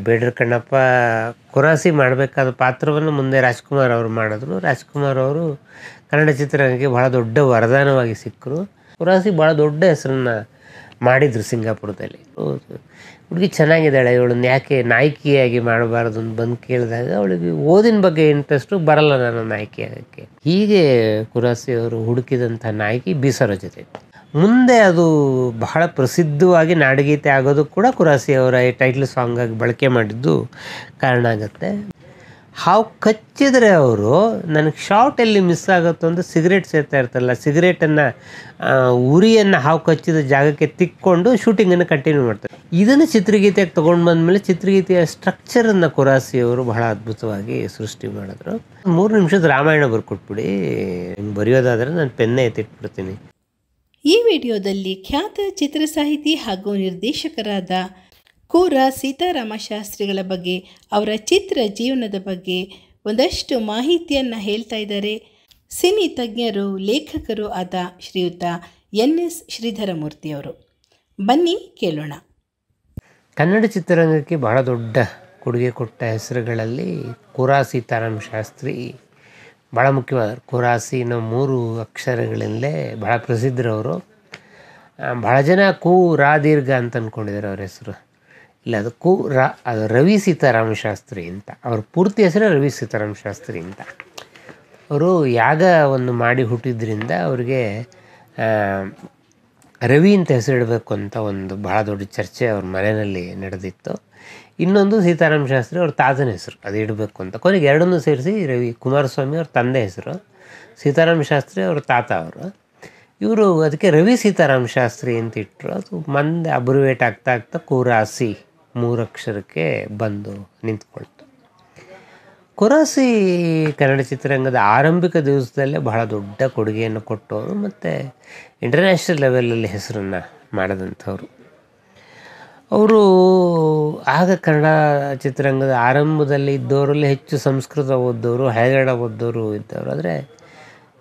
ಬೇಡರ ಕಣ್ಣಪ್ಪ ಕುರಾಸಿ ಮಾಡಬೇಕಾದ ಪಾತ್ರವನ್ನು ಮುಂದೆ ರಾಜ್ಕುಮಾರ್ ಅವರು ಮಾಡಿದ್ರು. ರಾಜ್ಕುಮಾರ್ ಅವರು ಕನ್ನಡ ಚಿತ್ರರಂಗಕ್ಕೆ ಭಾಳ ದೊಡ್ಡ ವರದಾನವಾಗಿ ಸಿಕ್ಕರು. ಕುರಾಸಿ ಭಾಳ ದೊಡ್ಡ ಹೆಸರನ್ನು ಮಾಡಿದರು ಸಿಂಗಾಪುರದಲ್ಲಿ. ಹುಡುಗಿ ಚೆನ್ನಾಗಿದ್ದಾಳೆ, ಇವಳನ್ನ ಯಾಕೆ ನಾಯಕಿಯಾಗಿ ಮಾಡಬಾರ್ದು ಅಂತ ಬಂದು ಕೇಳಿದಾಗ ಅವಳಿಗೆ ಓದಿನ ಬಗ್ಗೆ ಇಂಟ್ರೆಸ್ಟು, ಬರಲ್ಲ ನಾನು ನಾಯಕಿ ಆಗೋಕ್ಕೆ. ಹೀಗೆ ಕುರಾಸಿ ಅವರು ಹುಡುಕಿದಂಥ ನಾಯಕಿ ಬಿ ಸರೋಜತೆ. ಮುಂದೆ ಅದು ಬಹಳ ಪ್ರಸಿದ್ಧವಾಗಿ ನಾಡಗೀತೆ ಆಗೋದು ಕೂಡ ಕುರಾಸಿ ಅವರ ಈ ಟೈಟ್ಲ್ ಸಾಂಗಾಗಿ ಬಳಕೆ ಮಾಡಿದ್ದು ಕಾರಣ ಆಗುತ್ತೆ. ಹಾವು ಕಚ್ಚಿದರೆ ಅವರು ನನಗೆ ಶಾರ್ಟ್ ಎಲ್ಲಿ ಮಿಸ್ ಆಗುತ್ತೋ ಅಂತ ಸಿಗರೇಟ್ ಸೇರ್ತಾ ಇರ್ತಲ್ಲ, ಸಿಗರೇಟನ್ನು ಉರಿಯನ್ನು ಹಾವು ಕಚ್ಚಿದ ಜಾಗಕ್ಕೆ ತಿಕ್ಕೊಂಡು ಶೂಟಿಂಗನ್ನು ಕಂಟಿನ್ಯೂ ಮಾಡ್ತಾರೆ. ಇದನ್ನು ಚಿತ್ರಗೀತೆಗೆ ತೊಗೊಂಡು ಬಂದಮೇಲೆ ಚಿತ್ರಗೀತೆಯ ಸ್ಟ್ರಕ್ಚರನ್ನು ಕುರಾಸಿಯವರು ಬಹಳ ಅದ್ಭುತವಾಗಿ ಸೃಷ್ಟಿ ಮಾಡಿದ್ರು. 3 ನಿಮಿಷದ ರಾಮಾಯಣ ಬರ್ಕೊಟ್ಬಿಡಿ, ನಿಮ್ಗೆ ಬರೆಯೋದಾದರೆ ನಾನು ಪೆನ್ನೇ ಎತ್ತಿಟ್ಬಿಡ್ತೀನಿ. ಈ ವಿಡಿಯೋದಲ್ಲಿ ಖ್ಯಾತ ಚಿತ್ರಸಾಹಿತಿ ಹಾಗೂ ನಿರ್ದೇಶಕರಾದ ಕೋರ ಸೀತಾರಾಮ ಶಾಸ್ತ್ರಿಗಳ ಬಗ್ಗೆ, ಅವರ ಚಿತ್ರ ಜೀವನದ ಬಗ್ಗೆ ಒಂದಷ್ಟು ಮಾಹಿತಿಯನ್ನು ಹೇಳ್ತಾ ಇದ್ದಾರೆ ಸಿನಿ ತಜ್ಞರು, ಲೇಖಕರು ಆದ ಶ್ರೀಯುತ NS ಶ್ರೀಧರಮೂರ್ತಿಯವರು. ಬನ್ನಿ ಕೇಳೋಣ. ಕನ್ನಡ ಚಿತ್ರರಂಗಕ್ಕೆ ಬಹಳ ದೊಡ್ಡ ಕೊಡುಗೆ ಕೊಟ್ಟ ಹೆಸರುಗಳಲ್ಲಿ ಕೋರ ಸೀತಾರಾಮ ಶಾಸ್ತ್ರಿ ಭಾಳ ಮುಖ್ಯವಾದ. ಕೋರಾಸಿನ 3 ಅಕ್ಷರಗಳಿಂದಲೇ ಭಾಳ ಪ್ರಸಿದ್ಧರವರು. ಭಾಳ ಜನ ಕು ರಾ ದೀರ್ಘ ಅಂತ ಅಂದ್ಕೊಂಡಿದ್ದಾರೆ ಅವ್ರ ಹೆಸರು. ಇಲ್ಲ, ಅದು ಕು ರಾ, ಅದು ರವಿ ಸೀತಾರಾಮ ಶಾಸ್ತ್ರಿ ಅಂತ. ಅವ್ರ ಪೂರ್ತಿ ಹೆಸರು ರವಿ ಸೀತಾರಾಮ ಶಾಸ್ತ್ರಿ ಅಂತ. ಅವರು ಯಾಗವನ್ನು ಮಾಡಿ ಹುಟ್ಟಿದ್ರಿಂದ ಅವ್ರಿಗೆ ರವಿ ಅಂತ ಹೆಸರಿಡಬೇಕು ಅಂತ ಒಂದು ಭಾಳ ದೊಡ್ಡ ಚರ್ಚೆ ಅವ್ರ ಮನೆಯಲ್ಲಿ ನಡೆದಿತ್ತು. ಇನ್ನೊಂದು ಸೀತಾರಾಮ ಶಾಸ್ತ್ರಿ ಅವ್ರ ತಾತನ ಹೆಸರು, ಅದು ಇಡಬೇಕು ಅಂತ. ಕೊನೆಗೆ ಎರಡನ್ನೂ ಸೇರಿಸಿ ರವಿ ಕುಮಾರಸ್ವಾಮಿ ಅವ್ರ ತಂದೆ ಹೆಸರು, ಸೀತಾರಾಮ ಶಾಸ್ತ್ರಿ ಅವ್ರ ತಾತ ಅವರು. ಇವರು ಅದಕ್ಕೆ ರವಿ ಸೀತಾರಾಮ ಶಾಸ್ತ್ರಿ ಅಂತ ಇಟ್ಟರು. ಅದು ಮಂದೆ ಅಬ್ರಿವೇಟ್ ಆಗ್ತಾ ಆಗ್ತಾ ಕೋರಾಸಿ 3 ಅಕ್ಷರಕ್ಕೆ ಬಂದು ನಿಂತ್ಕೊಳ್ತು. ಕೋರಾಸಿ ಕನ್ನಡ ಚಿತ್ರರಂಗದ ಆರಂಭಿಕ ದಿವಸದಲ್ಲೇ ಬಹಳ ದೊಡ್ಡ ಕೊಡುಗೆಯನ್ನು ಕೊಟ್ಟವರು ಮತ್ತು ಇಂಟರ್ನ್ಯಾಷನಲ್ ಲೆವೆಲಲ್ಲಿ ಹೆಸರನ್ನು ಮಾಡಿದಂಥವ್ರು. ಅವರು ಆಗ ಕನ್ನಡ ಚಿತ್ರರಂಗದ ಆರಂಭದಲ್ಲಿ ಇದ್ದವರಲ್ಲಿ ಹೆಚ್ಚು ಸಂಸ್ಕೃತ ಓದ್ದವರು, ಹಳೆಗನ್ನಡ ಓದ್ದವರು ಇದ್ದವರು. ಆದರೆ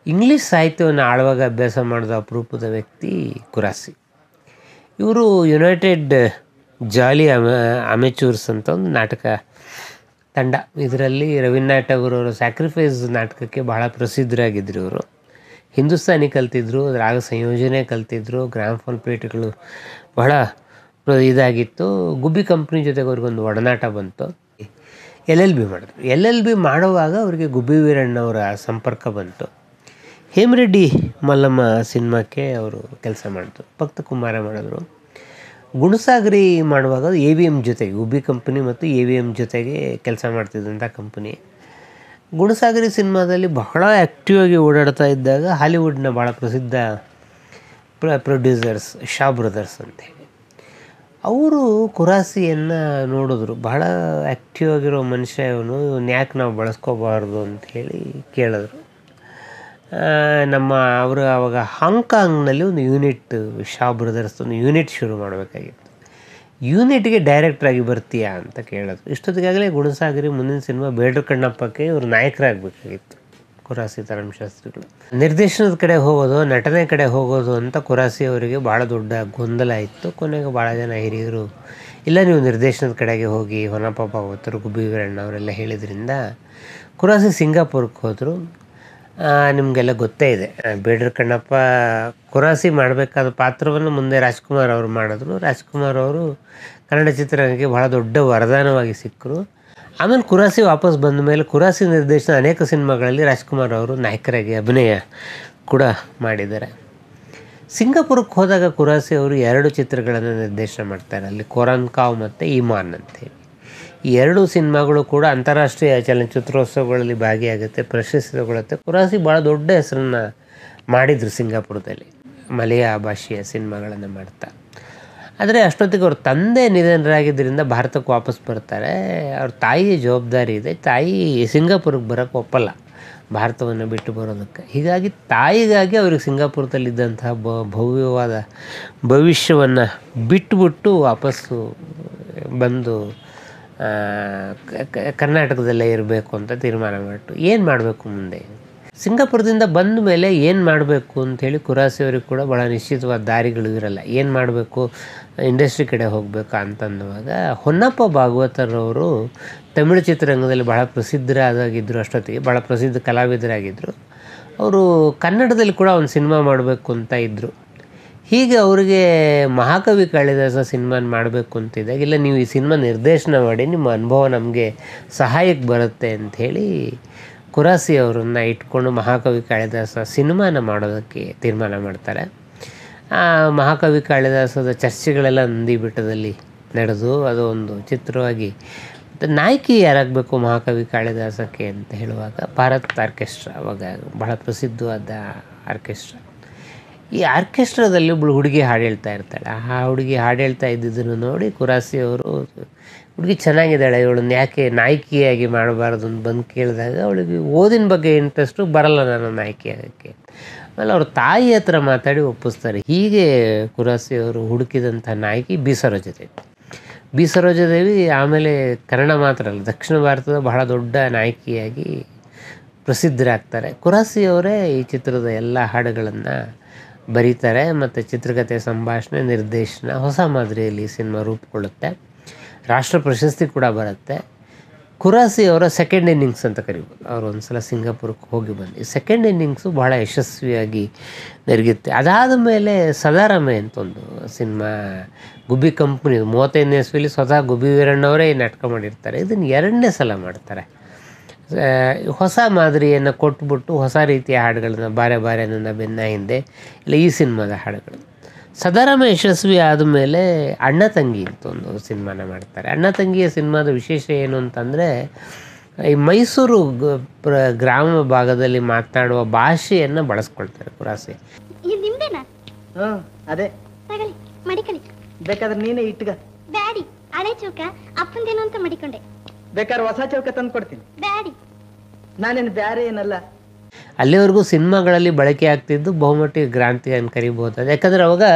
ಇಂಗ್ಲೀಷ್ ಸಾಹಿತ್ಯವನ್ನು ಆಳವಾಗಿ ಅಭ್ಯಾಸ ಮಾಡಿದ ಅಪರೂಪದ ವ್ಯಕ್ತಿ ಕುರಾಸಿ. ಇವರು ಯುನೈಟೆಡ್ ಜಾಲಿ ಅಮೆಚೂರ್ಸ್ ಅಂತ ಒಂದು ನಾಟಕ ತಂಡ, ಇದರಲ್ಲಿ ರವೀಂದ್ರನಾಥ್ ಠಾಗೂರ್ ಅವರ ಸ್ಯಾಕ್ರಿಫೈಸ್ ನಾಟಕಕ್ಕೆ ಬಹಳ ಪ್ರಸಿದ್ಧರಾಗಿದ್ದರು. ಇವರು ಹಿಂದೂಸ್ತಾನಿ ಕಲ್ತಿದ್ರು, ರಾಗ ಸಂಯೋಜನೆ ಕಲ್ತಿದ್ರು, ಗ್ರಾಮ್ಫೋನ್ ಪೇಟೆಗಳು ಬಹಳ ಇದಾಗಿತ್ತು. ಗುಬ್ಬಿ ಕಂಪ್ನಿ ಜೊತೆಗೆ ಅವ್ರಿಗೊಂದು ಒಡನಾಟ ಬಂತು. LLB ಮಾಡಿದ್ರು. LLB ಮಾಡುವಾಗ ಅವರಿಗೆ ಗುಬ್ಬಿ ವೀರಣ್ಣವರ ಸಂಪರ್ಕ ಬಂತು. ಹೇಮರೆಡ್ಡಿ ಮಲ್ಲಮ್ಮ ಸಿನಿಮಾಕ್ಕೆ ಅವರು ಕೆಲಸ ಮಾಡಿದ್ರು. ಭಕ್ತ ಕುಮಾರ ಮಾಡಿದ್ರು. ಗುಣಸಾಗರಿ ಮಾಡುವಾಗ AVM ಜೊತೆಗೆ, ಗುಬ್ಬಿ ಕಂಪ್ನಿ ಮತ್ತು AVM ಜೊತೆಗೆ ಕೆಲಸ ಮಾಡ್ತಿದ್ದಂಥ ಕಂಪ್ನಿ. ಗುಣಸಾಗರಿ ಸಿನಿಮಾದಲ್ಲಿ ಬಹಳ ಆ್ಯಕ್ಟಿವ್ ಆಗಿ ಓಡಾಡ್ತಾ ಇದ್ದಾಗ ಹಾಲಿವುಡ್ನ ಭಾಳ ಪ್ರಸಿದ್ಧ ಪ್ರೊಡ್ಯೂಸರ್ಸ್ ಶಾ ಬ್ರದರ್ಸ್ ಅಂತೇಳಿ ಅವರು ಕುರಾಸಿಯನ್ನು ನೋಡಿದ್ರು. ಬಹಳ ಆ್ಯಕ್ಟಿವ್ ಆಗಿರೋ ಮನುಷ್ಯ ಇವನು ಯಾಕೆ ನಾವು ಬಳಸ್ಕೋಬಾರ್ದು ಅಂಥೇಳಿ ಕೇಳಿದ್ರು. ಅವರು ಆವಾಗ ಹಾಂಗ್ಕಾಂಗ್ನಲ್ಲಿ ಒಂದು ಯೂನಿಟ್, ಶಾ ಬ್ರದರ್ಸ್ ಒಂದು ಯೂನಿಟ್ ಶುರು ಮಾಡಬೇಕಾಗಿತ್ತು. ಯೂನಿಟ್ಗೆ ಡೈರೆಕ್ಟ್ರಾಗಿ ಬರ್ತೀಯಾ ಅಂತ ಕೇಳಿದ್ರು. ಇಷ್ಟೊತ್ತಿಗಾಗಲೇ ಗುಣಸಾಗರಿ ಮುಂದಿನ ಸಿನಿಮಾ ಬೇಡರ ಕಣ್ಣಪ್ಪಕ್ಕೆ ಇವರು ನಾಯಕರಾಗಬೇಕಾಗಿತ್ತು ಕೋರ ಸೀತಾರಾಮ ಶಾಸ್ತ್ರಿಗಳು. ನಿರ್ದೇಶನದ ಕಡೆ ಹೋಗೋದು, ನಟನೆ ಕಡೆ ಹೋಗೋದು ಅಂತ ಕುರಾಸಿ ಅವರಿಗೆ ಭಾಳ ದೊಡ್ಡ ಗೊಂದಲ ಇತ್ತು. ಕೊನೆಗೆ ಭಾಳ ಜನ ಹಿರಿಯರು ಇಲ್ಲ ನೀವು ನಿರ್ದೇಶನದ ಕಡೆಗೆ ಹೋಗಿ, ಹೊನ್ನಪ್ಪ ಭಾಗವತರು, ಗುಬ್ಬಿ ವೀರಣ್ಣ ಅವರೆಲ್ಲ ಹೇಳಿದ್ರಿಂದ ಕುರಾಸಿ ಸಿಂಗಾಪುರಕ್ಕೆ ಹೋದರು. ನಿಮಗೆಲ್ಲ ಗೊತ್ತೇ ಇದೆ, ಬೇಡರ ಕಣ್ಣಪ್ಪ ಕುರಾಸಿ ಮಾಡಬೇಕಾದ ಪಾತ್ರವನ್ನು ಮುಂದೆ ರಾಜ್ಕುಮಾರ್ ಅವರು ಮಾಡಿದ್ರು. ರಾಜ್ಕುಮಾರ್ ಅವರು ಕನ್ನಡ ಚಿತ್ರರಂಗಕ್ಕೆ ಭಾಳ ದೊಡ್ಡ ವರದಾನವಾಗಿ ಸಿಕ್ಕರು. ಆಮೇಲೆ ಕುರಾಸಿ ವಾಪಸ್ ಬಂದ ಮೇಲೆ ಕುರಾಸಿ ನಿರ್ದೇಶನ ಅನೇಕ ಸಿನಿಮಾಗಳಲ್ಲಿ ರಾಜ್ಕುಮಾರ್ ಅವರು ನಾಯಕರಾಗಿ ಅಭಿನಯ ಕೂಡ ಮಾಡಿದ್ದಾರೆ. ಸಿಂಗಾಪುರಕ್ಕೆ ಹೋದಾಗ ಕುರಾಸಿ ಅವರು 2 ಚಿತ್ರಗಳನ್ನು ನಿರ್ದೇಶನ ಮಾಡ್ತಾರೆ. ಅಲ್ಲಿ ಕೊರನ್ ಕಾವ್ ಮತ್ತು ಇಮಾನ್ ಅಂತೇಳಿ. ಈ 2 ಸಿನಿಮಾಗಳು ಕೂಡ ಅಂತಾರಾಷ್ಟ್ರೀಯ ಚಲನಚಿತ್ರೋತ್ಸವಗಳಲ್ಲಿ ಭಾಗಿಯಾಗುತ್ತೆ, ಪ್ರಶಸ್ತಿ ತಗೊಳುತ್ತೆ. ಕುರಾಸಿ ಭಾಳ ದೊಡ್ಡ ಹೆಸರನ್ನು ಮಾಡಿದರು ಸಿಂಗಾಪುರದಲ್ಲಿ, ಮಲಯ ಭಾಷೆಯ ಸಿನಿಮಾಗಳನ್ನು ಮಾಡ್ತಾ. ಆದರೆ ಅಷ್ಟೊತ್ತಿಗೆ ಅವ್ರ ತಂದೆ ನಿಧನರಾಗಿದ್ದರಿಂದ ಭಾರತಕ್ಕೆ ವಾಪಸ್ ಬರ್ತಾರೆ. ಅವ್ರ ತಾಯಿಯ ಜವಾಬ್ದಾರಿ ಇದೆ. ತಾಯಿ ಸಿಂಗಾಪುರಕ್ಕೆ ಬರೋಕ್ಕೆ ಒಪ್ಪಲ್ಲ, ಭಾರತವನ್ನು ಬಿಟ್ಟು ಬರೋದಕ್ಕೆ. ಹೀಗಾಗಿ ತಾಯಿಗಾಗಿ ಅವ್ರಿಗೆ ಸಿಂಗಾಪುರದಲ್ಲಿದ್ದಂತಹ ಭವ್ಯವಾದ ಭವಿಷ್ಯವನ್ನು ಬಿಟ್ಟುಬಿಟ್ಟು ವಾಪಸ್ಸು ಬಂದು ಕರ್ನಾಟಕದಲ್ಲೇ ಇರಬೇಕು ಅಂತ ತೀರ್ಮಾನ ಮಾಡಿತು. ಏನು ಮಾಡಬೇಕು ಮುಂದೆ? ಸಿಂಗಾಪುರದಿಂದ ಬಂದ ಮೇಲೆ ಏನು ಮಾಡಬೇಕು ಅಂಥೇಳಿ ಕುರಾಸಿ ಅವ್ರಿಗೆ ಕೂಡ ಭಾಳ ನಿಶ್ಚಿತವಾದ ದಾರಿಗಳು ಇರಲ್ಲ. ಏನು ಮಾಡಬೇಕು, ಇಂಡಸ್ಟ್ರಿ ಕಡೆ ಹೋಗಬೇಕಾ ಅಂತಂದುವಾಗ ಹೊನ್ನಪ್ಪ ಭಾಗವತರವರು ತಮಿಳು ಚಿತ್ರರಂಗದಲ್ಲಿ ಭಾಳ ಪ್ರಸಿದ್ಧರಾಗಿದ್ದರು. ಅಷ್ಟೊತ್ತಿಗೆ ಭಾಳ ಪ್ರಸಿದ್ಧ ಕಲಾವಿದರಾಗಿದ್ದರು. ಅವರು ಕನ್ನಡದಲ್ಲಿ ಕೂಡ ಒಂದು ಸಿನಿಮಾ ಮಾಡಬೇಕು ಅಂತ ಇದ್ದರು. ಹೀಗೆ ಅವರಿಗೆ ಮಹಾಕವಿ ಕಾಳಿದಾಸ ಸಿನಿಮಾನ ಮಾಡಬೇಕು ಅಂತಿದ್ದಾಗ, ಇಲ್ಲ ನೀವು ಈ ಸಿನಿಮಾ ನಿರ್ದೇಶನ ಮಾಡಿ, ನಿಮ್ಮ ಅನುಭವ ನಮಗೆ ಸಹಾಯಕ್ಕೆ ಬರುತ್ತೆ ಅಂಥೇಳಿ ಕುರಾಸಿ ಅವರನ್ನು ಇಟ್ಕೊಂಡು ಮಹಾಕವಿ ಕಾಳಿದಾಸ ಸಿನಿಮಾನ ಮಾಡೋದಕ್ಕೆ ತೀರ್ಮಾನ ಮಾಡ್ತಾರೆ. ಆ ಮಹಾಕವಿ ಕಾಳಿದಾಸದ ಚರ್ಚೆಗಳೆಲ್ಲ ನಂದಿ ಬೆಟ್ಟದಲ್ಲಿ ನಡೆದು ಅದು ಒಂದು ಚಿತ್ರವಾಗಿ, ನಾಯಕಿ ಯಾರಾಗಬೇಕು ಮಹಾಕವಿ ಕಾಳಿದಾಸಕ್ಕೆ ಅಂತ ಹೇಳುವಾಗ ಭಾರತ್ ಆರ್ಕೆಸ್ಟ್ರಾ, ಅವಾಗ ಬಹಳ ಪ್ರಸಿದ್ಧವಾದ ಆರ್ಕೆಸ್ಟ್ರಾ. ಈ ಆರ್ಕೆಸ್ಟ್ರಾದಲ್ಲಿ ಒಬ್ಬಳು ಹುಡುಗಿ ಹಾಡು ಹೇಳ್ತಾ ಇರ್ತಾಳೆ. ಆ ಹುಡುಗಿ ಹಾಡು ಹೇಳ್ತಾ ಇದ್ದಿದ್ದನ್ನು ನೋಡಿ ಕುರಾಸಿ ಅವರು, ಹುಡುಗಿ ಚೆನ್ನಾಗಿದ್ದಾಳೆ, ಇವಳನ್ನ ಯಾಕೆ ನಾಯಕಿಯಾಗಿ ಮಾಡಬಾರ್ದು ಅಂತ ಬಂದು ಕೇಳಿದಾಗ ಅವಳಿಗೆ ಓದಿನ ಬಗ್ಗೆ ಇಂಟ್ರೆಸ್ಟು ಬರಲ್ಲ, ನಾನು ನಾಯಕಿ ಆಗೋಕ್ಕೆ. ಆಮೇಲೆ ಅವ್ರ ತಾಯಿ ಹತ್ರ ಮಾತಾಡಿ ಒಪ್ಪಿಸ್ತಾರೆ. ಹೀಗೆ ಕುರಾಸಿ ಅವರು ಹುಡುಕಿದಂಥ ನಾಯಕಿ ಬಿ ಸರೋಜಾದೇವಿ. ಬಿ ಸರೋಜಾದೇವಿ ಆಮೇಲೆ ಕನ್ನಡ ಮಾತ್ರ ಅಲ್ಲ, ದಕ್ಷಿಣ ಭಾರತದ ಬಹಳ ದೊಡ್ಡ ನಾಯಕಿಯಾಗಿ ಪ್ರಸಿದ್ಧರಾಗ್ತಾರೆ. ಕುರಾಸಿ ಅವರೇ ಈ ಚಿತ್ರದ ಎಲ್ಲ ಹಾಡುಗಳನ್ನು ಬರೀತಾರೆ ಮತ್ತು ಚಿತ್ರಕಥೆ, ಸಂಭಾಷಣೆ, ನಿರ್ದೇಶನ ಹೊಸ ಮಾದರಿಯಲ್ಲಿ ಸಿನಿಮಾ ರೂಪುಗೊಳ್ಳುತ್ತೆ. ರಾಷ್ಟ್ರ ಪ್ರಶಸ್ತಿ ಕೂಡ ಬರುತ್ತೆ. ಕುರಾಸಿ ಅವರ ಸೆಕೆಂಡ್ ಇನ್ನಿಂಗ್ಸ್ ಅಂತ ಕರಿಬೋದು. ಅವರು ಒಂದು ಸಲ ಸಿಂಗಾಪುರಕ್ಕೆ ಹೋಗಿ ಬಂದು ಈ ಸೆಕೆಂಡ್ ಇನ್ನಿಂಗ್ಸು ಭಾಳ ಯಶಸ್ವಿಯಾಗಿ ನೆರಗುತ್ತೆ. ಅದಾದ ಮೇಲೆ ಸದಾರಮೆ ಅಂತ ಒಂದು ಸಿನಿಮಾ ಗುಬ್ಬಿ ಕಂಪ್ನಿ 35ನೇ ಇಸ್ವಿಲಿ ಸ್ವತಃ ಗುಬ್ಬಿ ವೀರಣ್ಣವರೇ ಈ ನಾಟಕ ಮಾಡಿರ್ತಾರೆ. ಇದನ್ನು 2ನೇ ಸಲ ಮಾಡ್ತಾರೆ. ಹೊಸ ಮಾದರಿಯನ್ನು ಕೊಟ್ಬಿಟ್ಟು ಹೊಸ ರೀತಿಯ ಹಾಡುಗಳನ್ನ, ಬಾರೆ ಬಾರೆ ನನ್ನ ಬೆನ್ನ ಹಿಂದೆ, ಇಲ್ಲ ಈ ಸಿನಿಮಾದ ಹಾಡುಗಳು. ಸದಾರಮೆ ಯಶಸ್ವಿ ಆದಮೇಲೆ ಅಣ್ಣ ತಂಗಿ ಅಂತ ಒಂದು ಸಿನಿಮಾನ ಮಾಡ್ತಾರೆ. ಅಣ್ಣ ತಂಗಿಯ ಸಿನಿಮಾದ ವಿಶೇಷ ಏನು ಅಂತಂದರೆ, ಈ ಮೈಸೂರು ಗ್ರಾಮ ಭಾಗದಲ್ಲಿ ಮಾತನಾಡುವ ಭಾಷೆಯನ್ನು ಬಳಸ್ಕೊಳ್ತಾರೆ ಕುರಾಸಿ. ಅದೇ ಬೇಕಾದ್ರೆ ನೀನೇ ಇಟ್ಗ. ಬ್ಯಾಡಿ, ಹಳೆ ಚೌಕ ಅಪ್ಪಂದೇನು ಅಂತ ಮಡಿಕೊಂಡೆ. ಬೇಕಾದ್ರೆ ಹೊಸ ಚೌಕ ತಂದು ಕೊಡ್ತೀನಿ. ಬ್ಯಾಡಿ, ನಾನೇನು ಬ್ಯಾರೆ ಏನಲ್ಲ. ಅಲ್ಲಿವರೆಗೂ ಸಿನಿಮಾಗಳಲ್ಲಿ ಬಳಕೆ ಆಗ್ತಿದ್ದು ಬಹುಮಟ್ಟಿಗೆ ಕ್ರಾಂತಿ ಅಂತ ಕರಿಬೋದು. ಯಾಕಂದರೆ ಅವಾಗ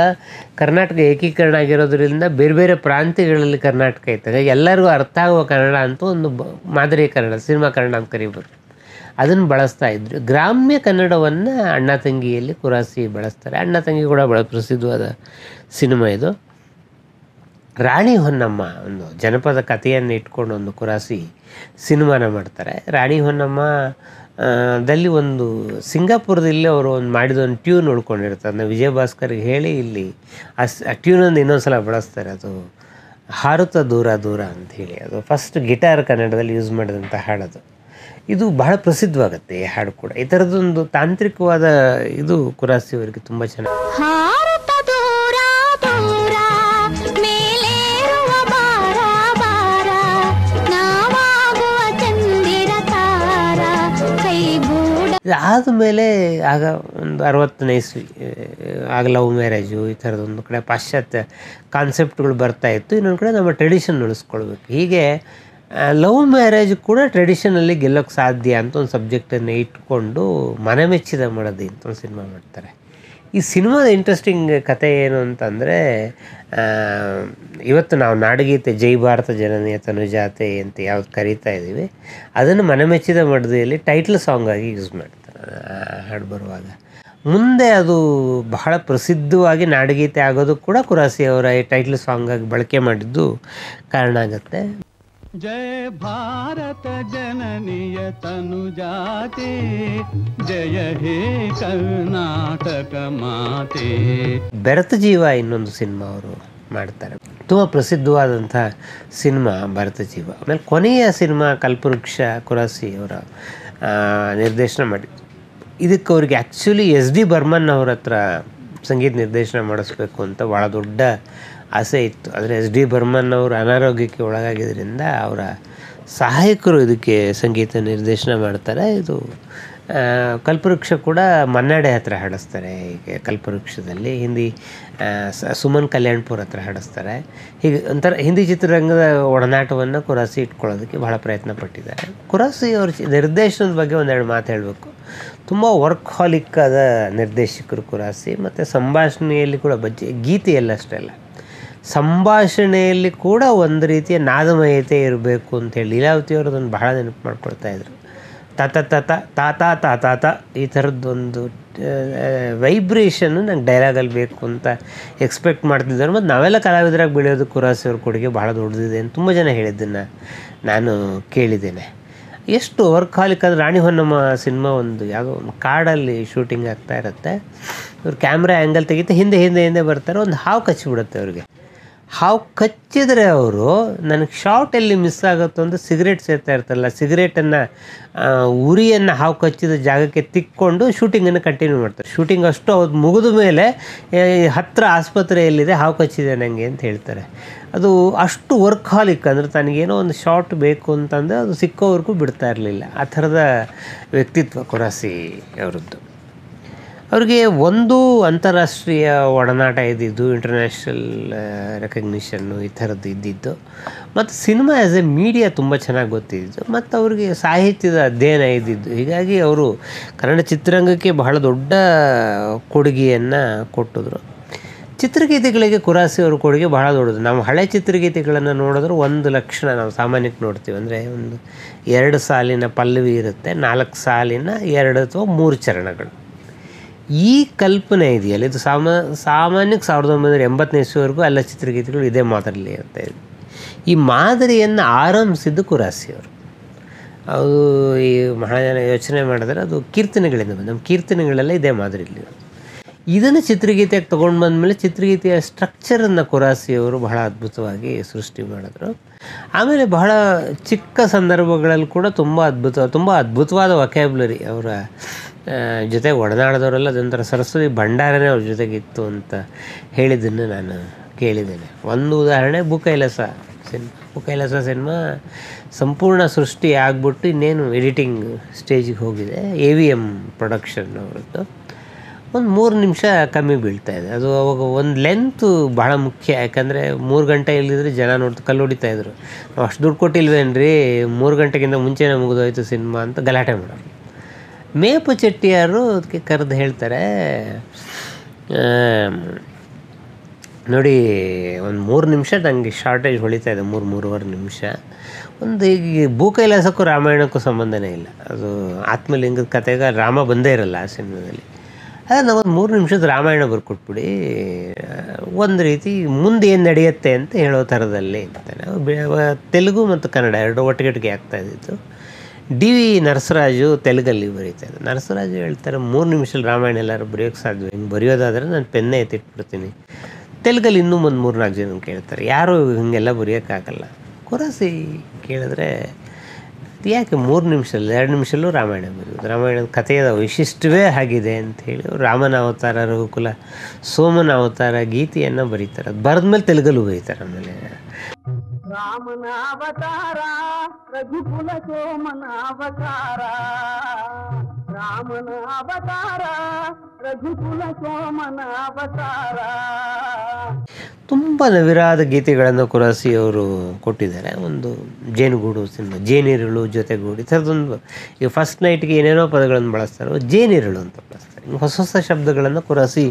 ಕರ್ನಾಟಕ ಏಕೀಕರಣ ಆಗಿರೋದ್ರಿಂದ ಬೇರೆ ಬೇರೆ ಪ್ರಾಂತ್ಯಗಳಲ್ಲಿ ಕರ್ನಾಟಕ ಇತ್ತು. ಹಾಗಾಗಿ ಎಲ್ಲರಿಗೂ ಅರ್ಥ ಆಗುವ ಕನ್ನಡ ಅಂತೂ ಒಂದು ಮಾದರಿ ಕನ್ನಡ, ಸಿನಿಮಾ ಕನ್ನಡ ಅಂತ ಕರಿಬೋದು. ಅದನ್ನು ಬಳಸ್ತಾ ಇದ್ರು. ಗ್ರಾಮ್ಯ ಕನ್ನಡವನ್ನು ಅಣ್ಣ ತಂಗಿಯಲ್ಲಿ ಕುರಾಸಿ ಬಳಸ್ತಾರೆ. ಅಣ್ಣ ತಂಗಿ ಕೂಡ ಭಾಳ ಪ್ರಸಿದ್ಧವಾದ ಸಿನಿಮಾ ಇದು. ರಾಣಿ ಹೊನ್ನಮ್ಮ ಒಂದು ಜನಪದ ಕಥೆಯನ್ನು ಇಟ್ಕೊಂಡು ಒಂದು ಕುರಾಸಿ ಸಿನಿಮಾನ ಮಾಡ್ತಾರೆ. ರಾಣಿ ಹೊನ್ನಮ್ಮ ದಲ್ಲಿ ಒಂದು ಸಿಂಗಾಪುರದಲ್ಲಿ ಅವರು ಒಂದು ಮಾಡಿದ ಒಂದು ಟ್ಯೂನ್ ಉಳ್ಕೊಂಡಿರ್ತಾರೆ. ಅದನ್ನ ವಿಜಯ ಭಾಸ್ಕರ್ಗೆ ಹೇಳಿ ಇಲ್ಲಿ ಆ ಟ್ಯೂನೊಂದು ಇನ್ನೊಂದು ಸಲ ಬಳಸ್ತಾರೆ. ಅದು ಹಾರುತ್ತ ದೂರ ದೂರ ಅಂಥೇಳಿ, ಅದು ಫಸ್ಟ್ ಗಿಟಾರ್ ಕನ್ನಡದಲ್ಲಿ ಯೂಸ್ ಮಾಡಿದಂಥ ಹಾಡದು. ಇದು ಬಹಳ ಪ್ರಸಿದ್ಧವಾಗುತ್ತೆ ಈ ಹಾಡು ಕೂಡ. ಈ ಥರದೊಂದು ತಾಂತ್ರಿಕವಾದ ಇದು ಕುರಾಸಿ ಅವರಿಗೆ ತುಂಬ ಚೆನ್ನಾಗಿ. ಆದಮೇಲೆ ಆಗ ಒಂದು 60ನೇ ಇಸ್ವಿ, ಆಗ ಲವ್ ಮ್ಯಾರೇಜು, ಈ ಥರದೊಂದು ಕಡೆ ಪಾಶ್ಚಾತ್ಯ ಕಾನ್ಸೆಪ್ಟ್ಗಳು ಬರ್ತಾಯಿತ್ತು, ಇನ್ನೊಂದು ಕಡೆ ನಮ್ಮ ಟ್ರೆಡಿಷನ್ ಉಳಿಸ್ಕೊಳ್ಬೇಕು. ಹೀಗೆ ಲವ್ ಮ್ಯಾರೇಜ್ ಕೂಡ ಟ್ರೆಡಿಷನಲ್ಲಿ ಗೆಲ್ಲೋಕ್ಕೆ ಸಾಧ್ಯ ಅಂತ ಒಂದು ಸಬ್ಜೆಕ್ಟನ್ನು ಇಟ್ಕೊಂಡು ಮನೆ ಮೆಚ್ಚಿದ ಮಡದಿ ಅಂತ ಒಂದು ಸಿನಿಮಾ ಮಾಡ್ತಾರೆ. ಈ ಸಿನಿಮಾದ ಇಂಟ್ರೆಸ್ಟಿಂಗ್ ಕತೆ ಏನು ಅಂತಂದರೆ, ಇವತ್ತು ನಾವು ನಾಡಗೀತೆ ಜೈ ಭಾರತ ಜನನಿಯ ತನುಜಾತೆ ಅಂತ ಯಾವ್ದು ಕರೀತಾ ಇದ್ದೀವಿ, ಅದನ್ನು ಮನೆ ಮೆಚ್ಚಿದ ಮಡದಿಯಲ್ಲಿ ಟೈಟ್ಲ್ ಸಾಂಗ್ ಆಗಿ ಯೂಸ್ ಮಾಡ್ತಾರೆ ಹಾಡು ಬರುವಾಗ. ಮುಂದೆ ಅದು ಬಹಳ ಪ್ರಸಿದ್ಧವಾಗಿ ನಾಡಗೀತೆ ಆಗೋದು ಕೂಡ ಕುರಾಸಿ ಅವರ ಈ ಟೈಟ್ಲ್ ಸಾಂಗ್ ಆಗಿ ಬಳಕೆ ಮಾಡಿದ್ದು ಕಾರಣ ಆಗುತ್ತೆ. ಜಯ ಭಾರತ ಜನನಿಯ ತನುಜಾತೆ, ಜಯ ಹೇ ಕರ್ನಾಟಕ ಮಾತೆ. ಬೆರೆತ ಜೀವ ಇನ್ನೊಂದು ಸಿನಿಮಾ ಅವರು ಮಾಡ್ತಾರೆ. ತುಂಬ ಪ್ರಸಿದ್ಧವಾದಂಥ ಸಿನಿಮಾ ಭರತ ಜೀವ. ಆಮೇಲೆ ಕೊನೆಯ ಸಿನಿಮಾ ಕಲ್ಪವೃಕ್ಷ ಕುರಾಸಿ ಅವರ ನಿರ್ದೇಶನ ಮಾಡಿದ್ದು. ಇದಕ್ಕೆ ಅವ್ರಿಗೆ ಆ್ಯಕ್ಚುಲಿ SD ಬರ್ಮನ್ ಅವ್ರ ಹತ್ರ ಸಂಗೀತ ನಿರ್ದೇಶನ ಮಾಡಿಸ್ಬೇಕು ಅಂತ ಭಾಳ ದೊಡ್ಡ ಆಸೆ ಇತ್ತು. ಆದರೆ SD ಬರ್ಮನ್ ಅವರು ಅನಾರೋಗ್ಯಕ್ಕೆ ಒಳಗಾಗಿದ್ದರಿಂದ ಅವರ ಸಹಾಯಕರು ಇದಕ್ಕೆ ಸಂಗೀತ ನಿರ್ದೇಶನ ಮಾಡ್ತಾರೆ. ಇದು ಕಲ್ಪವೃಕ್ಷ ಕೂಡ ಮನ್ನಾಡೆ ಹತ್ರ ಹಾಡಿಸ್ತಾರೆ. ಹೀಗೆ ಕಲ್ಪವೃಕ್ಷದಲ್ಲಿ ಹಿಂದಿ ಸುಮನ್ ಕಲ್ಯಾಣ್ಪುರ್ ಹತ್ರ ಹಾಡಿಸ್ತಾರೆ. ಹೀಗೆ ಒಂಥರ ಹಿಂದಿ ಚಿತ್ರರಂಗದ ಒಡನಾಟವನ್ನು ಕುರಾಸಿ ಇಟ್ಕೊಳ್ಳೋದಕ್ಕೆ ಬಹಳ ಪ್ರಯತ್ನ ಪಟ್ಟಿದ್ದಾರೆ. ಕುರಾಸಿ ಅವ್ರ ನಿರ್ದೇಶನದ ಬಗ್ಗೆ ಒಂದೆರಡು ಮಾತು ಹೇಳಬೇಕು. ತುಂಬ ವರ್ಕ್ ಹಾಲಿಕ್ ಆದ ನಿರ್ದೇಶಕರು ಕುರಾಸಿ. ಮತ್ತು ಸಂಭಾಷಣೆಯಲ್ಲಿ ಕೂಡ ಗೀತೆಯಲ್ಲಷ್ಟೇ ಅಲ್ಲ, ಸಂಭಾಷಣೆಯಲ್ಲಿ ಕೂಡ ಒಂದು ರೀತಿಯ ನಾದಮಯತೆ ಇರಬೇಕು ಅಂತೇಳಿ ಲೀಲಾವತಿಯವರು ಅದನ್ನು ಬಹಳ ನೆನಪು ಮಾಡ್ಕೊಳ್ತಾಯಿದ್ರು. ತಾತ ತಾತ ತಾತ ತಾತ ತ ಈ ಥರದ್ದೊಂದು ವೈಬ್ರೇಷನ್ನು ನಂಗೆ ಡೈಲಾಗಲ್ಲಿ ಬೇಕು ಅಂತ ಎಕ್ಸ್ಪೆಕ್ಟ್ ಮಾಡ್ತಿದ್ದಾರೆ. ಮತ್ತು ನಾವೆಲ್ಲ ಕಲಾವಿದರಾಗಿ ಬೆಳೆಯೋದು ಕುರಾಸಿ ಅವ್ರ ಕೊಡುಗೆ ಭಾಳ ದೊಡ್ಡದಿದೆ ಅಂತ ತುಂಬ ಜನ ಹೇಳಿದ್ದನ್ನು ನಾನು ಕೇಳಿದ್ದೇನೆ. ಎಷ್ಟು ವರ್ಕಾಲಿಕ್ ಅಂದರೆ ರಾಣಿ ಹೊನ್ನಮ್ಮ ಸಿನಿಮಾ ಒಂದು ಯಾವುದೋ ಒಂದು ಕಾಡಲ್ಲಿ ಶೂಟಿಂಗ್ ಆಗ್ತಾ ಇರುತ್ತೆ. ಇವ್ರು ಕ್ಯಾಮ್ರಾ ಆ್ಯಂಗಲ್ ತೆಗಿತಾ ಹಿಂದೆ ಬರ್ತಾರೆ, ಒಂದು ಹಾವು ಕಚ್ಚಿಬಿಡುತ್ತೆ ಅವ್ರಿಗೆ. ಹಾವು ಕಚ್ಚಿದರೆ ಅವರು ನನಗೆ ಶಾರ್ಟ್ ಎಲ್ಲಿ ಮಿಸ್ ಆಗುತ್ತೋ ಅಂತ ಸಿಗರೇಟ್ ಸೇರ್ತಾ ಇರ್ತಾರಲ್ಲ, ಸಿಗರೇಟನ್ನು ಉರಿಯನ್ನು ಹಾವು ಕಚ್ಚಿದ ಜಾಗಕ್ಕೆ ತಿಕ್ಕೊಂಡು ಶೂಟಿಂಗನ್ನು ಕಂಟಿನ್ಯೂ ಮಾಡ್ತಾರೆ. ಶೂಟಿಂಗ್ ಅಷ್ಟು ಅವ್ರು ಮುಗಿದ ಮೇಲೆ ಹತ್ತಿರ ಆಸ್ಪತ್ರೆಯಲ್ಲಿದೆ, ಹಾವು ಕಚ್ಚಿದೆ ನನಗೆ ಅಂತ ಹೇಳ್ತಾರೆ. ಅದು ಅಷ್ಟು ವರ್ಕಾಲಿಕ್ ಅಂದರೆ ತನಗೇನೋ ಒಂದು ಶಾರ್ಟ್ ಬೇಕು ಅಂತಂದರೆ ಅದು ಸಿಕ್ಕೋವರೆಗೂ ಬಿಡ್ತಾ ಇರಲಿಲ್ಲ. ಆ ಥರದ ವ್ಯಕ್ತಿತ್ವ ಕುರಾಸಿ ಅವರದ್ದು. ಅವ್ರಿಗೆ ಒಂದು ಅಂತಾರಾಷ್ಟ್ರೀಯ ಒಡನಾಟ ಇದ್ದಿದ್ದು, ಇಂಟರ್ನ್ಯಾಷನಲ್ ರೆಕಗ್ನಿಷನ್ನು ಈ ಥರದ್ದು ಇದ್ದಿದ್ದು, ಮತ್ತು ಸಿನಿಮಾ ಆ್ಯಸ್ ಎ ಮೀಡಿಯಾ ತುಂಬ ಚೆನ್ನಾಗಿ ಗೊತ್ತಿದ್ದು, ಮತ್ತು ಅವ್ರಿಗೆ ಸಾಹಿತ್ಯದ ಅಧ್ಯಯನ ಇದ್ದಿದ್ದು. ಹೀಗಾಗಿ ಅವರು ಕನ್ನಡ ಚಿತ್ರರಂಗಕ್ಕೆ ಬಹಳ ದೊಡ್ಡ ಕೊಡುಗೆಯನ್ನು ಕೊಟ್ಟಿದ್ರು. ಚಿತ್ರಗೀತೆಗಳಿಗೆ ಕುರಾಸಿ ಅವ್ರ ಕೊಡುಗೆ ಬಹಳ ದೊಡ್ಡದು. ನಾವು ಹಳೆ ಚಿತ್ರಗೀತೆಗಳನ್ನು ನೋಡಿದ್ರೆ ಒಂದು ಲಕ್ಷಣ ನಾವು ಸಾಮಾನ್ಯಕ್ಕೆ ನೋಡ್ತೀವಿ. ಅಂದರೆ ಒಂದು 2 ಸಾಲಿನ ಪಲ್ಲವಿ ಇರುತ್ತೆ, 4 ಸಾಲಿನ 2 ಅಥವಾ 3 ಚರಣಗಳು. ಈ ಕಲ್ಪನೆ ಇದೆಯಲ್ಲ, ಇದು ಸಾಮಾನ್ಯಕ್ಕೆ 1980ನೇ ಇಸ್ವಿವರೆಗೂ ಎಲ್ಲ ಚಿತ್ರಗೀತೆಗಳು ಇದೇ ಮಾದರಿಯಲ್ಲಿ ಇರುತ್ತೆ. ಈ ಮಾದರಿಯನ್ನು ಆರಂಭಿಸಿದ್ದು ಕುರಾಸಿ ಅವರು. ಅದು ಈ ಬಹಳ ಜನ ಯೋಚನೆ ಮಾಡಿದ್ರೆ ಅದು ಕೀರ್ತನೆಗಳಿಂದ ಬಂದು, ನಮ್ಮ ಕೀರ್ತನೆಗಳೆಲ್ಲ ಇದೇ ಮಾದರಿಯಲ್ಲಿ. ಇದನ್ನು ಚಿತ್ರಗೀತೆಗೆ ತೊಗೊಂಡು ಬಂದಮೇಲೆ ಚಿತ್ರಗೀತೆಯ ಸ್ಟ್ರಕ್ಚರನ್ನು ಕುರಾಸಿಯವರು ಬಹಳ ಅದ್ಭುತವಾಗಿ ಸೃಷ್ಟಿ ಮಾಡಿದ್ರು. ಆಮೇಲೆ ಬಹಳ ಚಿಕ್ಕ ಸಂದರ್ಭಗಳಲ್ಲಿ ಕೂಡ ತುಂಬ ಅದ್ಭುತವಾದ ವೊಕ್ಯಾಬ್ಯುಲರಿ ಅವರ ಜೊತೆ ಒಡನಾಡಿದವರೆಲ್ಲ ಅದೊಂಥರ ಸರಸ್ವತಿ ಭಂಡಾರನೇ ಅವ್ರ ಜೊತೆಗಿತ್ತು ಅಂತ ಹೇಳಿದ್ದನ್ನು ನಾನು ಕೇಳಿದ್ದೇನೆ. ಒಂದು ಉದಾಹರಣೆ ಭೂಕೈಲಾಸ ಸಿನಿಮಾ ಸಂಪೂರ್ಣ ಸೃಷ್ಟಿ ಆಗಿಬಿಟ್ಟು ಇನ್ನೇನು ಎಡಿಟಿಂಗ್ ಸ್ಟೇಜಿಗೆ ಹೋಗಿದೆ. AVM ಪ್ರೊಡಕ್ಷನ್ ಅವರದ್ದು. ಒಂದು 3 ನಿಮಿಷ ಕಮ್ಮಿ ಬೀಳ್ತಾಯಿದೆ. ಅದು ಅವಾಗ ಒಂದು ಲೆಂತು ಭಾಳ ಮುಖ್ಯ. ಯಾಕಂದರೆ 3 ಗಂಟೆ ಇಲ್ಲಿದ್ರೆ ಜನ ಕಲ್ಲು ಹೊಡಿತಾಯಿದ್ರು. ನಾವು ಅಷ್ಟು ದುಡ್ಡು ಕೊಟ್ಟಿಲ್ವೇನ್ರಿ, 3 ಗಂಟೆಗಿಂತ ಮುಂಚೆನೇ ಮುಗಿದೋಯ್ತು ಸಿನಿಮಾ ಅಂತ ಗಲಾಟೆ ಮಾಡೋರು. ಮೇಪು ಚೆಟ್ಟಿಯಾರು ಅದಕ್ಕೆ ಕರೆದು ಹೇಳ್ತಾರೆ, ನೋಡಿ ಒಂದು 3 ನಿಮಿಷ ನನಗೆ ಶಾರ್ಟೇಜ್ ಹೊಳಿತಾಯಿದೆ, 3-3.5 ನಿಮಿಷ. ಒಂದು ಈಗ ಭೂಕೈಲಾಸಕ್ಕೂ ರಾಮಾಯಣಕ್ಕೂ ಸಂಬಂಧನೇ ಇಲ್ಲ. ಅದು ಆತ್ಮಲಿಂಗದ ಕತೆಗೆ ರಾಮ ಬಂದೇ ಇರಲ್ಲ ಆ ಸಿನಿಮಾದಲ್ಲಿ. ಅದೇ ನಾವು ಒಂದು 3 ನಿಮಿಷದ ರಾಮಾಯಣ ಬರ್ಕೊಟ್ಬಿಡಿ, ಒಂದು ರೀತಿ ಮುಂದೆ ಏನು ನಡೆಯುತ್ತೆ ಅಂತ ಹೇಳೋ ಥರದಲ್ಲಿ ಅಂತಾನೆ. ತೆಲುಗು ಮತ್ತು ಕನ್ನಡ 2 ಒಟ್ಟಿಗೆ ಆಗ್ತಾಯಿದ್ದಿತ್ತು. DV ನರಸರಾಜು ತೆಲುಗಲ್ಲಿ ಬರೀತಾರೆ. ನರಸರಾಜು ಹೇಳ್ತಾರೆ, 3 ನಿಮಿಷದಲ್ಲಿ ರಾಮಾಯಣ ಎಲ್ಲರೂ ಬರೆಯೋಕ್ಕೆ ಸಾಧ್ಯ, ಹಿಂಗೆ ಬರೆಯೋದಾದರೆ ನಾನು ಪೆನ್ನೇ ಎತ್ತಿಟ್ಬಿಡ್ತೀನಿ. ತೆಲುಗಲ್ಲಿ ಇನ್ನೂ ಒಂದು 3-4 ಜನ ಕೇಳ್ತಾರೆ, ಯಾರೂ ಹಿಂಗೆಲ್ಲ ಬರೆಯೋಕ್ಕಾಗಲ್ಲ. ಕುರಾಸಿ ಕೇಳಿದ್ರೆ ಯಾಕೆ 3 ನಿಮಿಷದಲ್ಲಿ 2 ನಿಮಿಷಲ್ಲೂ ರಾಮಾಯಣ ಬರೆಯೋದು, ರಾಮಾಯಣದ ಕಥೆಯ ವೈಶಿಷ್ಟ್ಯವೇ ಆಗಿದೆ ಅಂಥೇಳಿ ರಾಮನ ಅವತಾರ, ರಘುಕುಲ, ಸೋಮನ ಅವತಾರ ಗೀತೆಯನ್ನು ಬರೀತಾರೆ. ಅದು ಬರೆದ್ಮೇಲೆ ತೆಲುಗಲ್ಲೂ ಬರೀತಾರೆ. ಆಮೇಲೆ ರಾಮನ ಅವತಾರ, ರಘುಕುಲ ಸೋಮನ ಅವತಾರ, ರಾಮನ ಅವತಾರ, ರಘುಕುಲ ಸೋಮನ ಅವತಾರ. ತುಂಬ ನವಿರಾದ ಗೀತೆಗಳನ್ನು ಕುರಾಸಿ ಅವರು ಕೊಟ್ಟಿದ್ದಾರೆ. ಒಂದು ಜೇನುಗೂಡು ಸಿನಿಮಾ, ಜೇನಿರಳು, ಜೊತೆಗೂಡು, ಈ ಥರದೊಂದು. ಈಗ ಫಸ್ಟ್ ನೈಟ್ಗೆ ಏನೇನೋ ಪದಗಳನ್ನು ಬಳಸ್ತಾರೆ, ಜೇನಿರಳು ಅಂತ ಬಳಸ್ತಾರೆ. ಹೊಸ ಶಬ್ದಗಳನ್ನು ಕುರಾಸಿ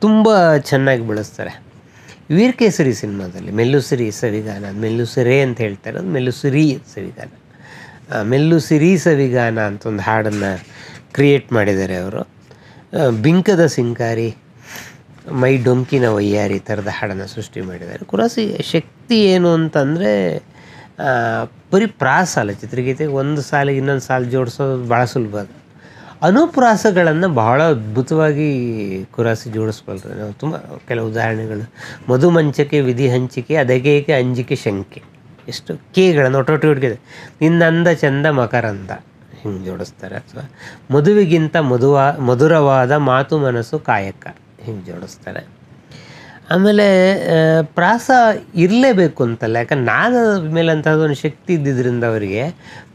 ತುಂಬ ಚೆನ್ನಾಗಿ ಬಳಸ್ತಾರೆ. ವೀರಕೇಸರಿ ಸಿನಿಮಾದಲ್ಲಿ ಮೆಲ್ಲುಸಿರಿ ಸವಿಗಾನ, ಮೆಲ್ಲುಸಿರೇ ಅಂತ ಹೇಳ್ತಾರೆ, ಅದು ಮೆಲ್ಲುಸಿರಿ ಸವಿಗಾನ. ಮೆಲ್ಲುಸಿರಿ ಸವಿಗಾನ ಅಂತ ಒಂದು ಹಾಡನ್ನು ಕ್ರಿಯೇಟ್ ಮಾಡಿದ್ದಾರೆ ಅವರು. ಬಿಂಕದ ಸಿಂಕಾರಿ, ಮೈ ಡೊಂಕಿನ ವಯ್ಯಾರಿ ಥರದ ಹಾಡನ್ನು ಸೃಷ್ಟಿ ಮಾಡಿದ್ದಾರೆ. ಕುರಾಸಿ ಶಕ್ತಿ ಏನು ಅಂತಂದರೆ ಬರೀ ಪ್ರಾಸ ಅಲ್ಲ, ಚಿತ್ರಗೀತೆಗೆ ಒಂದು ಸಾಲಿಗೆ ಇನ್ನೊಂದು ಸಾಲು ಜೋಡಿಸೋದು ಭಾಳ ಸುಲಭ. ಅದು ಅನುಪ್ರಾಸಗಳನ್ನು ಬಹಳ ಅದ್ಭುತವಾಗಿ ಕುರಾಸಿ ಜೋಡಿಸ್ಕೊಳ್ತಾರೆ. ನಾವು ತುಂಬ ಕೆಲವು ಉದಾಹರಣೆಗಳು, ಮಧುಮಂಚಕ್ಕೆ ವಿಧಿ ಹಂಚಿಕೆ, ಅದಗೇಕೆ ಅಂಜಿಕೆ ಶಂಕೆ, ಎಷ್ಟು ಕೇಗಳನ್ನು ಒಟ್ಟೊಟ್ಟಿಗೆ ನಿನ್ನಂದ ಚಂದ ಮಕರಂದ ಹಿಂಗೆ ಜೋಡಿಸ್ತಾರೆ. ಅಥವಾ ಮದುವೆಗಿಂತ ಮಧುರವಾದ ಮಾತು ಮನಸ್ಸು ಕಾಯಕ ಹಿಂಗೆ ಜೋಡಿಸ್ತಾರೆ. ಆಮೇಲೆ ಪ್ರಾಸ ಇರಲೇಬೇಕು ಅಂತಲ್ಲ, ಯಾಕಂದ್ರೆ ನಾದದ ಮೇಲೆ ಅಂತಹದ್ದು ಒಂದು ಶಕ್ತಿ ಇದ್ದಿದ್ದರಿಂದ ಅವರಿಗೆ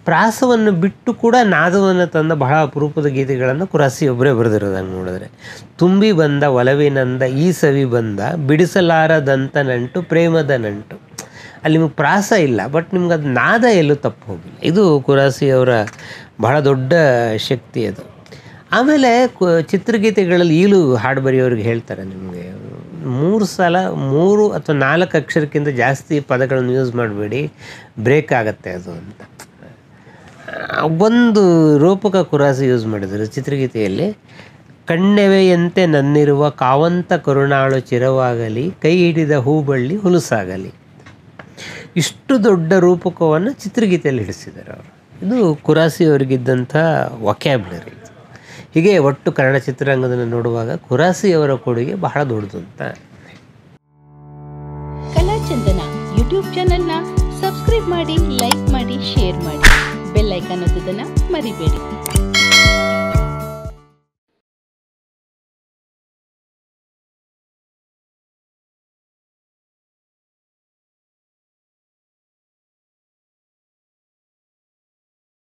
ಪ್ರಾಸವನ್ನು ಬಿಟ್ಟು ಕೂಡ ನಾದವನ್ನು ತಂದ ಬಹಳ ಅಪರೂಪದ ಗೀತೆಗಳನ್ನು ಕುರಾಸಿ ಒಬ್ಬರೇ ಬರೆದಿರೋದಂಗೆ ನೋಡಿದ್ರೆ. ತುಂಬಿ ಬಂದ ಒಲವಿನಂದ ಈ ಸವಿ ಬಂದ, ಬಿಡಿಸಲಾರದಂಥ ನಂಟು ಪ್ರೇಮದ ನಂಟು. ಅಲ್ಲಿ ನಿಮಗೆ ಪ್ರಾಸ ಇಲ್ಲ, ಬಟ್ ನಿಮ್ಗೆ ಅದು ನಾದ ಎಲ್ಲೂ ತಪ್ಪು ಹೋಗಿಲ್ಲ. ಇದು ಕುರಾಸಿ ಅವರ ಬಹಳ ದೊಡ್ಡ ಶಕ್ತಿ ಅದು. ಆಮೇಲೆ ಚಿತ್ರಗೀತೆಗಳಲ್ಲಿ ಈಗಲೂ ಹಾಡು ಬರೆಯೋರಿಗೆ ಹೇಳ್ತಾರೆ, ನಿಮಗೆ 3 ಅಥವಾ 4 ಅಕ್ಷರಕ್ಕಿಂತ ಜಾಸ್ತಿ ಪದಗಳನ್ನು ಯೂಸ್ ಮಾಡಬೇಡಿ, ಬ್ರೇಕ್ ಆಗುತ್ತೆ ಅದು ಅಂತ. ಒಂದು ರೂಪಕ ಕುರಾಸಿ ಯೂಸ್ ಮಾಡಿದರು ಚಿತ್ರಗೀತೆಯಲ್ಲಿ. ಕಣ್ಣೆವೆಯಂತೆ ನನ್ನಿರುವ ಕಾವಂತ ಕರುಣಾಳು ಚಿರವಾಗಲಿ, ಕೈ ಹಿಡಿದ ಹೂಬಳ್ಳಿ ಹುಲುಸಾಗಲಿ. ಇಷ್ಟು ದೊಡ್ಡ ರೂಪಕವನ್ನು ಚಿತ್ರಗೀತೆಯಲ್ಲಿ ಹಿಡಿಸಿದ್ದಾರೆ ಅವರು. ಇದು ಕುರಾಸಿ ಅವರಿಗಿದ್ದಂಥ ವೊಕ್ಯಾಬ್ಲರಿ. ಹೀಗೆ ಒಟ್ಟು ಕನ್ನಡ ಚಿತ್ರರಂಗದಲ್ಲಿ ನೋಡುವಾಗ ಕುರಾಸಿಯವರ ಕೊಡುಗೆ ಬಹಳ ದೊಡ್ಡದು ಅಂತ. ಕಲಾಚಂದನ ಯೂಟ್ಯೂಬ್ ಚಾನೆಲ್ನ ಸಬ್ಸ್ಕ್ರೈಬ್ ಮಾಡಿ, ಲೈಕ್ ಮಾಡಿ, ಶೇರ್ ಮಾಡಿ. ಬೆಲ್ ಐಕಾನ್ ಒತ್ತೋದನ್ನ ಮರಿಬೇಡಿ.